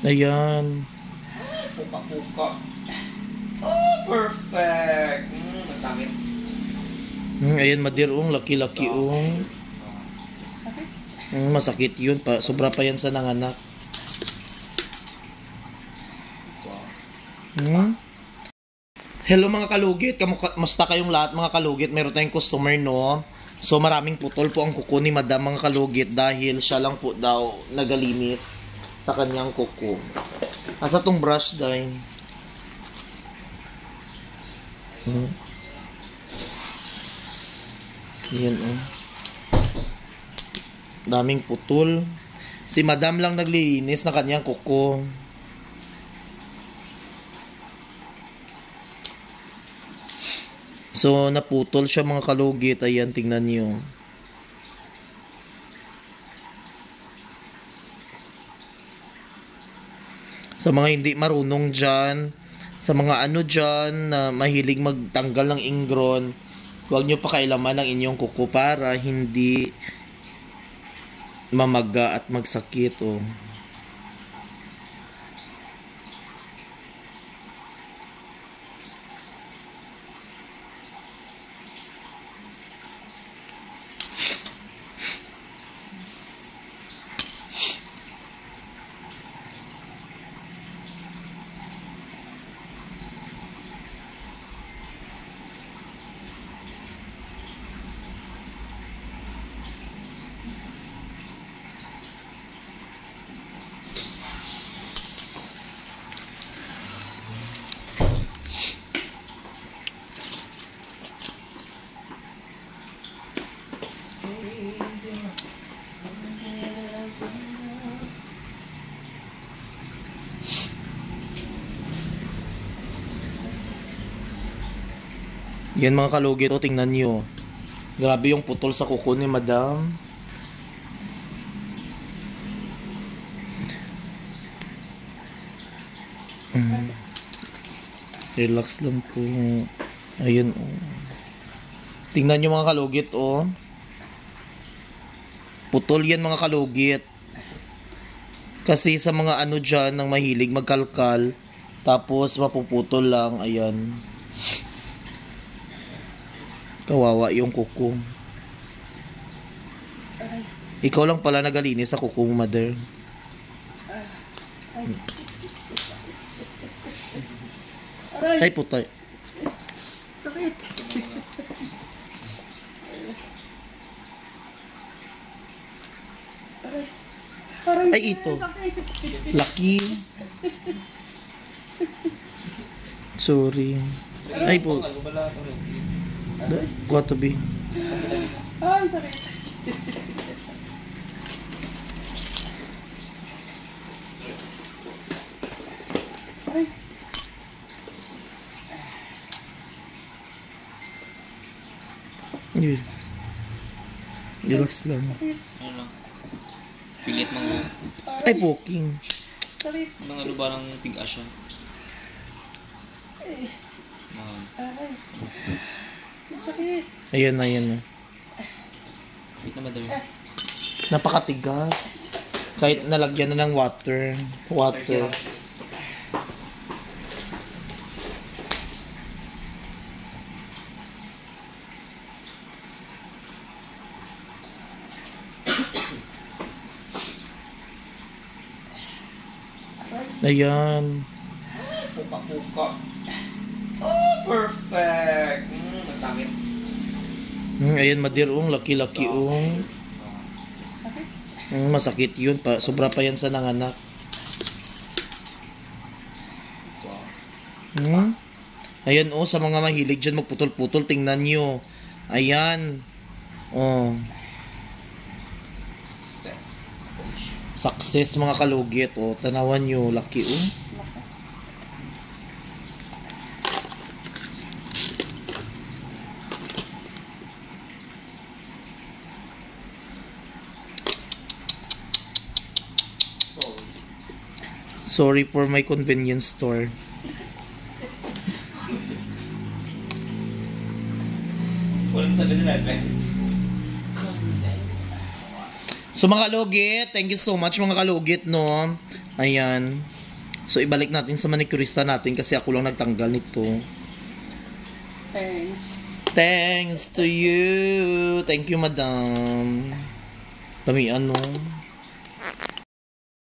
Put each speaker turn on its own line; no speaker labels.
Ayan.
Puka-puka. Oh, perfect. Matamit.
Ayan, madirong, laki-laki masakit yun. Sobra pa yan sa nanganak. Hello mga kalugit, kamusta kayong lahat mga kalugit? Meron tayong customer, no? So maraming putol po ang kuko ni Madam mga kalugit dahil siya lang po daw nagalinis sa kanyang kuko. Asa tong brush dahil? Yan daming putol. Si Madam lang naglilinis na kanyang kuko. So, naputol siya mga kalugit. Ayan, tingnan niyo. Sa mga hindi marunong dyan, sa mga ano dyan na mahilig magtanggal ng ingron, huwag nyo pakailaman ang inyong kuko para hindi mamaga at magsakit. Yan mga kalugit, tingnan nyo. Grabe yung putol sa kuko ni Madam. Relax lang po. Ayun Tingnan nyo mga kalugit Putol yan mga kalugit. Kasi sa mga ano dyan nang mahilig magkalkal, tapos mapuputol lang. Ayan. Kawawa yung kuko. Ikaw lang pala nagalinis sa kuko mo, mother. Ay, putay.
Sakit.
Ay, ito. Lucky. Sorry. Ay po. Kuha to be.
Ay, sakit. Ay.
Yun. Relax lang.
Ano lang. Pilit mga...
Ay, poking.
Sakit.
Mga ano ba ng tig-asya?
Ay.
Ay.
Sakit.
Ayan na.
Wait na madami.
Napakatigas. Kahit nalagyan na ng water. Ayan.
Puka-puka. Oh, perfect. Matamit.
Ayan, madirong, laki-laki masakit yun. Sobra pa yan sa nanganak. Ayan sa mga mahilig dyan magputol-putol, tingnan nyo. Ayan. Success mga kalugit. Tanawan nyo, laki Sorry for my convenience store. So mga kalugit, thank you so much mga kalugit, no? Ayan. So, ibalik natin sa manicurista natin kasi ako lang nagtanggal nito.
Thanks.
Thanks to you. Thank you, madam. Dami ano.